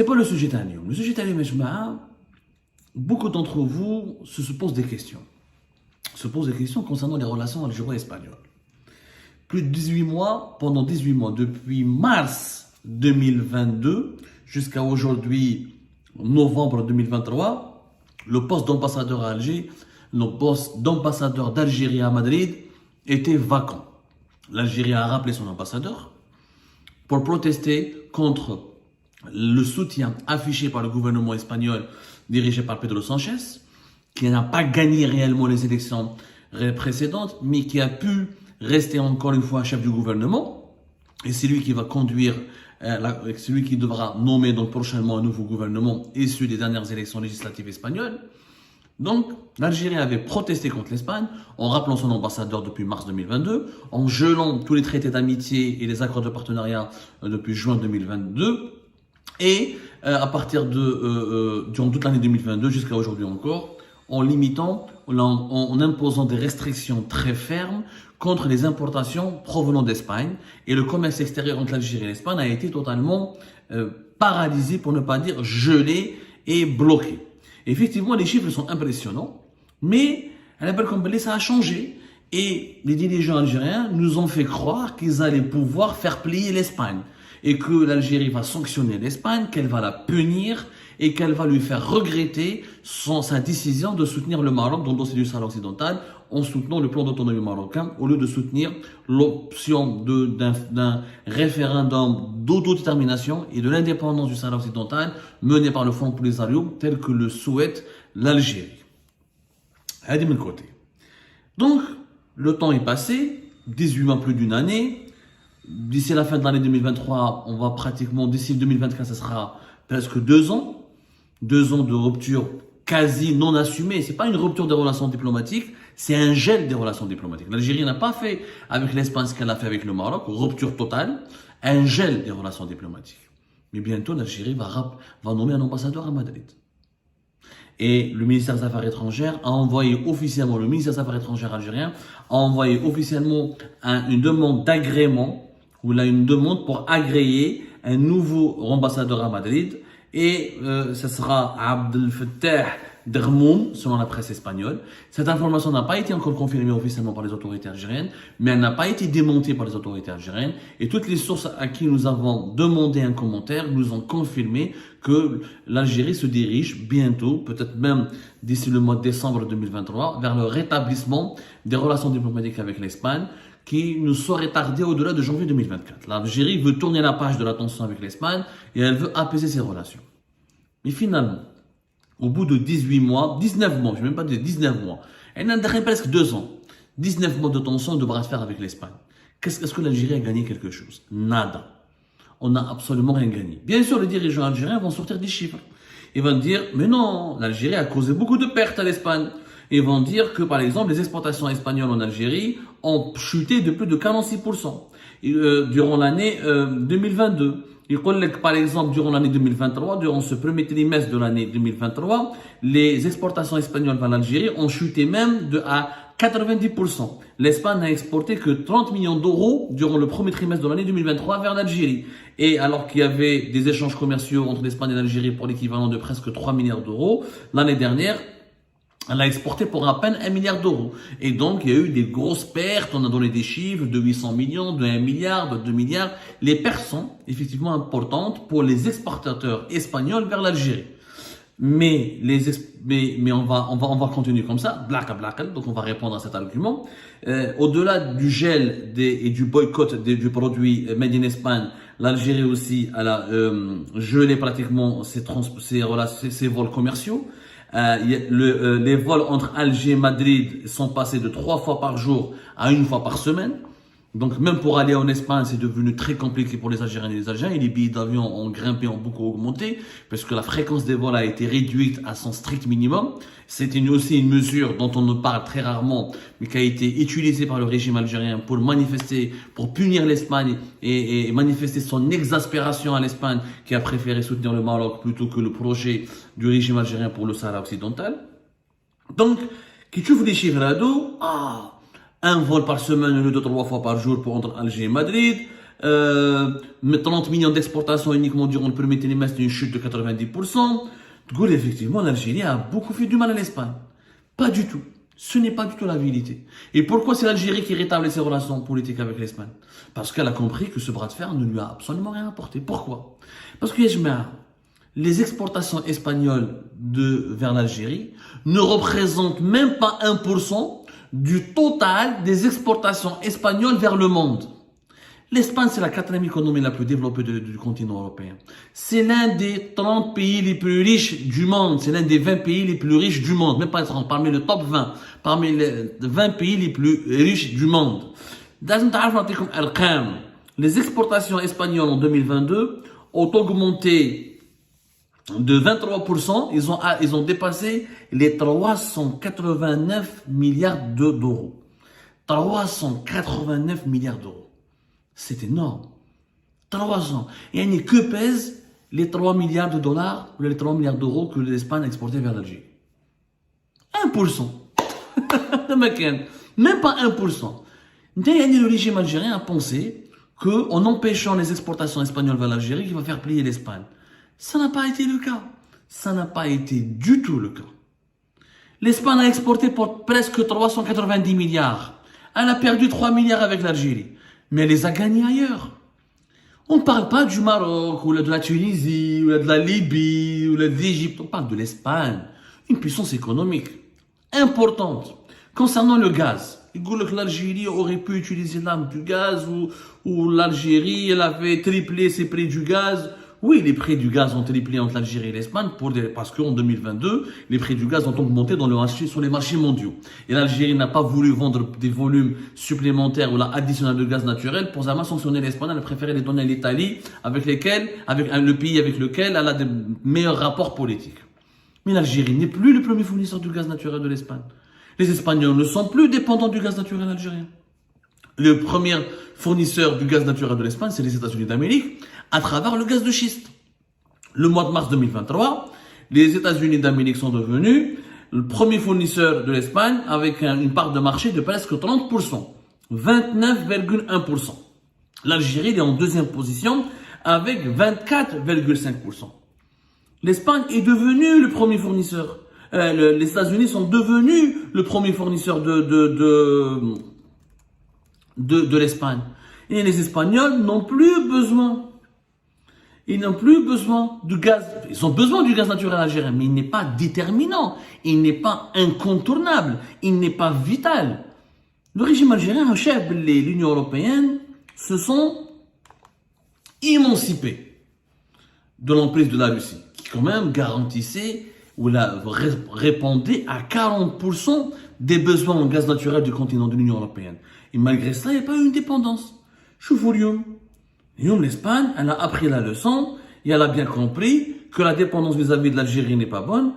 C'est pas le sujet d'Alium. Le sujet d'Alium, beaucoup d'entre vous se posent des questions. Se posent des questions concernant les relations algéro-espagnoles. Plus de 18 mois, pendant 18 mois, depuis mars 2022 jusqu'à aujourd'hui, novembre 2023, le poste d'ambassadeur à Alger, le poste d'ambassadeur d'Algérie à Madrid était vacant. L'Algérie a rappelé son ambassadeur pour protester contre le soutien affiché par le gouvernement espagnol dirigé par Pedro Sánchez, qui n'a pas gagné réellement les élections précédentes, mais qui a pu rester encore une fois chef du gouvernement. Et c'est lui qui va conduire, c'est lui qui devra nommer donc prochainement un nouveau gouvernement issu des dernières élections législatives espagnoles. Donc, l'Algérie avait protesté contre l'Espagne en rappelant son ambassadeur depuis mars 2022, en gelant tous les traités d'amitié et les accords de partenariat depuis juin 2022, et à partir de durant toute l'année 2022 jusqu'à aujourd'hui encore, en limitant, en imposant des restrictions très fermes contre les importations provenant d'Espagne, et le commerce extérieur entre l'Algérie et l'Espagne a été totalement paralysé, pour ne pas dire gelé et bloqué. Effectivement, les chiffres sont impressionnants, mais ça a changé. Et les dirigeants algériens nous ont fait croire qu'ils allaient pouvoir faire plier l'Espagne. Et que l'Algérie va sanctionner l'Espagne, qu'elle va la punir et qu'elle va lui faire regretter sa décision de soutenir le Maroc dans le dossier du Sahara occidental en soutenant le plan d'autonomie marocain au lieu de soutenir l'option d'un référendum d'autodétermination et de l'indépendance du Sahara occidental mené par le Front Polisario tel que le souhaite l'Algérie. Allez, de mon côté. Donc, le temps est passé, 18 mois, plus d'une année. D'ici la fin de l'année 2023, on va pratiquement, d'ici 2024, ça sera presque 2 ans. 2 ans de rupture quasi non assumée. C'est pas une rupture des relations diplomatiques, c'est un gel des relations diplomatiques. L'Algérie n'a pas fait avec l'Espagne ce qu'elle a fait avec le Maroc, rupture totale, un gel des relations diplomatiques. Mais bientôt, l'Algérie va nommer un ambassadeur à Madrid. Et le ministère des Affaires étrangères a envoyé officiellement, le ministère des Affaires étrangères algérien a envoyé officiellement une demande d'agrément, ou là une demande pour agréer un nouveau ambassadeur à Madrid. Et ce sera Abdel Fattah Drmoum, selon la presse espagnole. Cette information n'a pas été encore confirmée officiellement par les autorités algériennes, mais elle n'a pas été démentée par les autorités algériennes. Et toutes les sources à qui nous avons demandé un commentaire nous ont confirmé que l'Algérie se dirige bientôt, peut-être même d'ici le mois de décembre 2023, vers le rétablissement des relations diplomatiques avec l'Espagne, qui ne saurait tarder au-delà de janvier 2024. L'Algérie veut tourner la page de la tension avec l'Espagne et elle veut apaiser ses relations. Mais finalement, au bout de 18 mois, 19 mois, je ne vais même pas dire 19 mois, elle a presque 2 ans, 19 mois de tension de bras de fer avec l'Espagne. Est-ce que l'Algérie a gagné quelque chose? Nada. On n'a absolument rien gagné. Bien sûr, les dirigeants algériens vont sortir des chiffres. Ils vont dire, mais non, l'Algérie a causé beaucoup de pertes à l'Espagne. Ils vont dire que, par exemple, les exportations espagnoles en Algérie ont chuté de plus de 46% durant l'année 2022. Ils collèguent, par exemple, durant l'année 2023, durant ce premier trimestre de l'année 2023, les exportations espagnoles vers l'Algérie ont chuté même à 90%. L'Espagne n'a exporté que 30 millions d'euros durant le premier trimestre de l'année 2023 vers l'Algérie. Et alors qu'il y avait des échanges commerciaux entre l'Espagne et l'Algérie pour l'équivalent de presque 3 milliards d'euros, l'année dernière, elle a exporté pour à peine 1 milliard d'euros. Et donc, il y a eu des grosses pertes. On a donné des chiffres de 800 millions, de 1 milliard, de 2 milliards. Les pertes sont effectivement importantes pour les exportateurs espagnols vers l'Algérie. Mais on va continuer comme ça. Donc, on va répondre à cet argument. Au-delà du gel et du boycott du produit Made in Espagne, l'Algérie aussi, elle a gelé pratiquement ses vols commerciaux. Les vols entre Alger et Madrid sont passés de 3 fois par jour à 1 fois par semaine. Donc même pour aller en Espagne, c'est devenu très compliqué pour les Algériens et les Algériens. Et les billets d'avion ont grimpé, ont beaucoup augmenté, parce que la fréquence des vols a été réduite à son strict minimum. C'était aussi une mesure dont on ne parle très rarement, mais qui a été utilisée par le régime algérien pour manifester, pour punir l'Espagne et manifester son exaspération à l'Espagne, qui a préféré soutenir le Maroc plutôt que le projet du régime algérien pour le Sahara occidental. Donc, qui tu veux les chiffres là-dedans? Un vol par semaine au lieu de 3 fois par jour pour entre Alger et Madrid. 30 millions d'exportations uniquement durant le premier trimestre, une chute de 90%. Effectivement, l'Algérie a beaucoup fait du mal à l'Espagne. Pas du tout. Ce n'est pas du tout la vérité. Et pourquoi c'est l'Algérie qui rétablit ses relations politiques avec l'Espagne? Parce qu'elle a compris que ce bras de fer ne lui a absolument rien apporté. Pourquoi? Parce que les exportations espagnoles vers l'Algérie ne représentent même pas 1% du total des exportations espagnoles vers le monde. L'Espagne, c'est la quatrième économie la plus développée du continent européen. C'est l'un des 30 pays les plus riches du monde. C'est l'un des 20 pays les plus riches du monde. Même pas parmi le top 20. Parmi les 20 pays les plus riches du monde. Les exportations espagnoles en 2022 ont augmenté de 23%. Ils ont dépassé les 389 milliards d'euros. 389 milliards d'euros. C'est énorme. 300. Et que pèsent les 3 milliards de dollars ou les 3 milliards d'euros que l'Espagne a exporté vers l'Algérie? 1%. Même pas 1%. Le régime algérien a pensé qu'en empêchant les exportations espagnoles vers l'Algérie, il va faire plier l'Espagne. Ça n'a pas été le cas. Ça n'a pas été du tout le cas. L'Espagne a exporté pour presque 390 milliards. Elle a perdu 3 milliards avec l'Algérie. Mais elle les a gagnés ailleurs. On ne parle pas du Maroc, ou de la Tunisie, ou de la Libye, ou de l'Égypte. On parle de l'Espagne. Une puissance économique importante. Concernant le gaz, il dit que l'Algérie aurait pu utiliser l'arme du gaz, ou l'Algérie, elle avait triplé ses prix du gaz. Oui, les prix du gaz ont triplé entre l'Algérie et l'Espagne parce qu'en 2022, les prix du gaz ont augmenté sur les marchés mondiaux. Et l'Algérie n'a pas voulu vendre des volumes supplémentaires ou additionnels de gaz naturel pour sanctionner l'Espagne. Elle a préféré les donner à l'Italie, avec le pays avec lequel elle a de meilleurs rapports politiques. Mais l'Algérie n'est plus le premier fournisseur du gaz naturel de l'Espagne. Les Espagnols ne sont plus dépendants du gaz naturel algérien. Le premier fournisseur du gaz naturel de l'Espagne, c'est les États-Unis d'Amérique, à travers le gaz de schiste. Le mois de mars 2023, les États-Unis d'Amérique sont devenus le premier fournisseur de l'Espagne avec une part de marché de presque 30%, 29,1%. L'Algérie est en deuxième position avec 24,5%. L'Espagne est devenue le premier fournisseur. Les États-Unis sont devenus le premier fournisseur de l'Espagne. Et les Espagnols n'ont plus besoin. Ils n'ont plus besoin du gaz. Ils ont besoin du gaz naturel algérien, mais il n'est pas déterminant. Il n'est pas incontournable. Il n'est pas vital. Le régime algérien, l'Union européenne, se sont émancipés de l'emprise de la Russie, qui quand même garantissait ou répondait à 40% des besoins en gaz naturel du continent de l'Union européenne. Et malgré cela, il n'y a pas eu une dépendance. L'Espagne, elle a appris la leçon et elle a bien compris que la dépendance vis-à-vis de l'Algérie n'est pas bonne.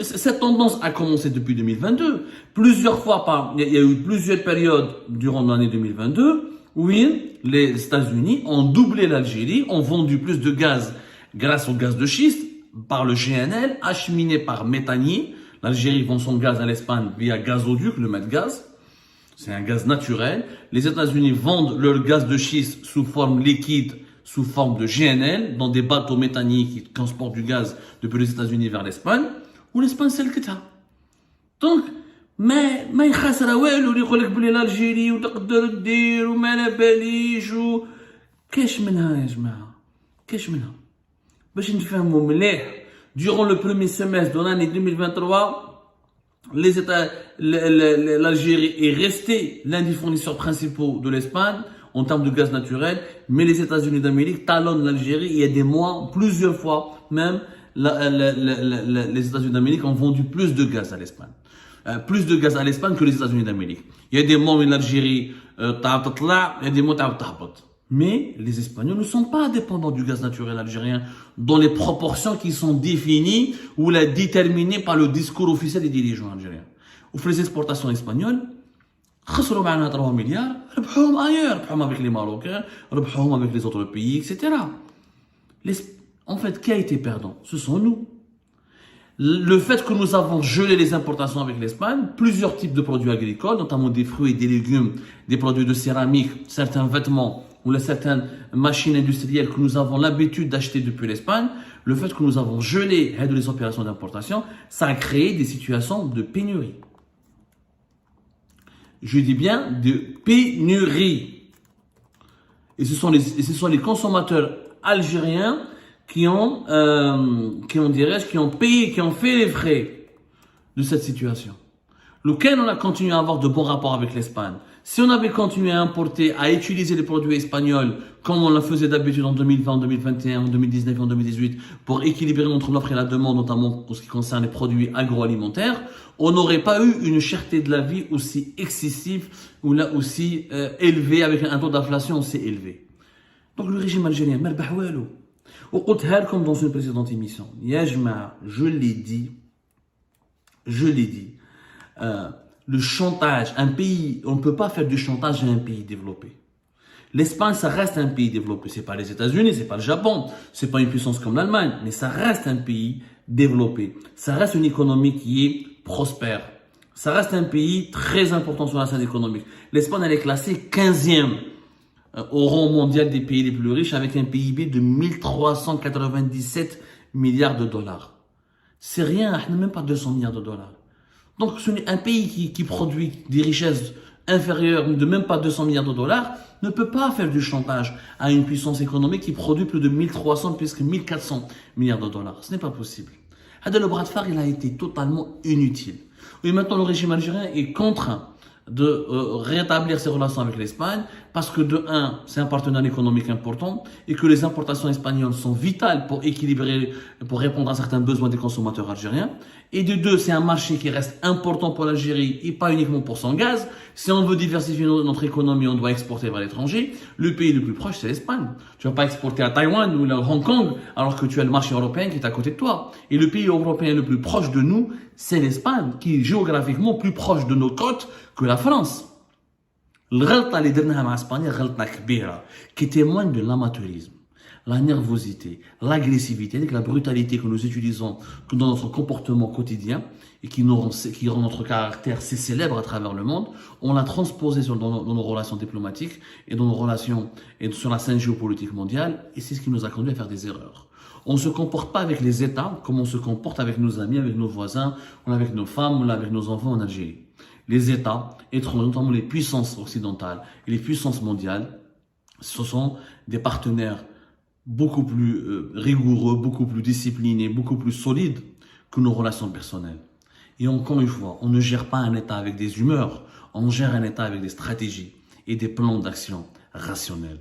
Cette tendance a commencé depuis 2022. Plusieurs fois, il y a eu plusieurs périodes durant l'année 2022 où les États-Unis ont doublé l'Algérie, ont vendu plus de gaz grâce au gaz de schiste par le GNL, acheminé par Méthanier. L'Algérie vend son gaz à l'Espagne via gazoduc, le Medgaz. C'est un gaz naturel. Les États-Unis vendent leur gaz de schiste sous forme liquide, sous forme de GNL, dans des bateaux méthaniers qui transportent du gaz depuis les États-Unis vers l'Espagne, ou l'Espagne c'est le cas. Donc, ما يخسر والو اللي يقول لك بلي الجيري وتقدر دير وما لا باليش كاش منها يا جماعه كاش منها باش نفهموا مليح. Durant le premier semestre de l'année 2023, l'Algérie est restée l'un des fournisseurs principaux de l'Espagne en termes de gaz naturel, mais les États-Unis d'Amérique talonnent l'Algérie. Il y a des mois, plusieurs fois même, les États-Unis d'Amérique ont vendu plus de gaz à l'Espagne. Plus de gaz à l'Espagne que les États-Unis d'Amérique. Il y a des mois où l'Algérie il y a des mois où mais les Espagnols ne sont pas dépendants du gaz naturel algérien dans les proportions qui sont définies ou déterminées par le discours officiel des dirigeants algériens. Ou les exportations espagnoles, خسروا معنا 3 milliards, ربحوهم ailleurs, ربحوهم avec les Marocains, ربحوهم avec les autres pays, etc. En fait, qui a été perdant? Ce sont nous. Le fait que nous avons gelé les importations avec l'Espagne, plusieurs types de produits agricoles, notamment des fruits et des légumes, des produits de céramique, certains vêtements, ou certaines machines industrielles que nous avons l'habitude d'acheter depuis l'Espagne, le fait que nous avons gelé les opérations d'importation, ça a créé des situations de pénurie. Je dis bien de pénurie. Et ce sont les consommateurs algériens qui ont payé, qui ont fait les frais de cette situation. Lequel on a continué à avoir de bons rapports avec l'Espagne. Si on avait continué à importer, à utiliser les produits espagnols comme on le faisait d'habitude en 2020, en 2021, en 2019 et en 2018 pour équilibrer entre l'offre et la demande, notamment pour ce qui concerne les produits agroalimentaires, on n'aurait pas eu une cherté de la vie aussi excessive ou là aussi élevée, avec un taux d'inflation aussi élevé. Donc le régime algérien, comme dans une précédente émission, je l'ai dit, le chantage, on ne peut pas faire du chantage à un pays développé. L'Espagne, ça reste un pays développé. C'est pas les États-Unis, c'est pas le Japon, c'est pas une puissance comme l'Allemagne, mais ça reste un pays développé. Ça reste une économie qui est prospère. Ça reste un pays très important sur la scène économique. L'Espagne, elle est classée 15e au rang mondial des pays les plus riches avec un PIB de 1397 milliards de dollars. C'est rien, même pas 200 milliards de dollars. Donc, un pays qui produit des richesses inférieures de même pas 200 milliards de dollars ne peut pas faire du chantage à une puissance économique qui produit plus de 1300, presque 1400 milliards de dollars. Ce n'est pas possible. Le bras de fer, il a été totalement inutile. Et maintenant, le régime algérien est contraint de rétablir ses relations avec l'Espagne parce que de un, c'est un partenaire économique important et que les importations espagnoles sont vitales pour équilibrer, pour répondre à certains besoins des consommateurs algériens. Et de deux, c'est un marché qui reste important pour l'Algérie et pas uniquement pour son gaz. Si on veut diversifier notre économie, on doit exporter vers l'étranger. Le pays le plus proche, c'est l'Espagne. Tu vas pas exporter à Taïwan ou à Hong Kong alors que tu as le marché européen qui est à côté de toi. Et le pays européen le plus proche de nous, c'est l'Espagne, qui est géographiquement plus proche de nos côtes que la France. الغلطة اللي درناها مع اسبانيا غلطة كبيرة qui témoigne de l'amateurisme, la nervosité, l'agressivité, la brutalité que nous utilisons dans notre comportement quotidien et qui rend notre caractère si célèbre à travers le monde. On l'a transposé dans nos relations diplomatiques et dans nos relations et sur la scène géopolitique mondiale, et c'est ce qui nous a conduit à faire des erreurs. On ne se comporte pas avec les États comme on se comporte avec nos amis, avec nos voisins, ou avec nos femmes, ou avec nos enfants en Algérie. Les États, notamment les puissances occidentales et les puissances mondiales, ce sont des partenaires beaucoup plus rigoureux, beaucoup plus disciplinés, beaucoup plus solides que nos relations personnelles. Et encore une fois, on ne gère pas un État avec des humeurs, on gère un État avec des stratégies et des plans d'action rationnels.